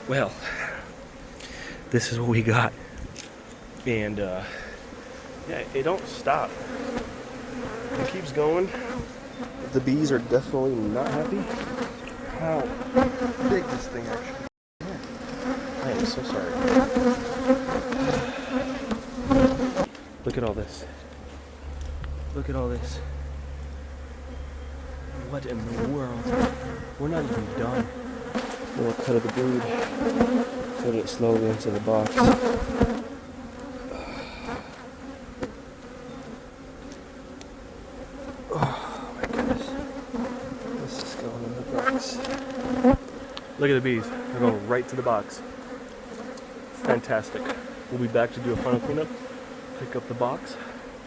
Well, this is what we got. And yeah, it don't stop. It keeps going. The bees are definitely not happy. How big this thing actually is. I am so sorry. Look at all this. Look at all this. What in the world? We're not even done. Little cut of the brood. Put it slowly into the box. Oh my goodness. This is going in the box. Look at the bees. They're going right to the box. Fantastic. We'll be back to do a final cleanup. Pick up the box.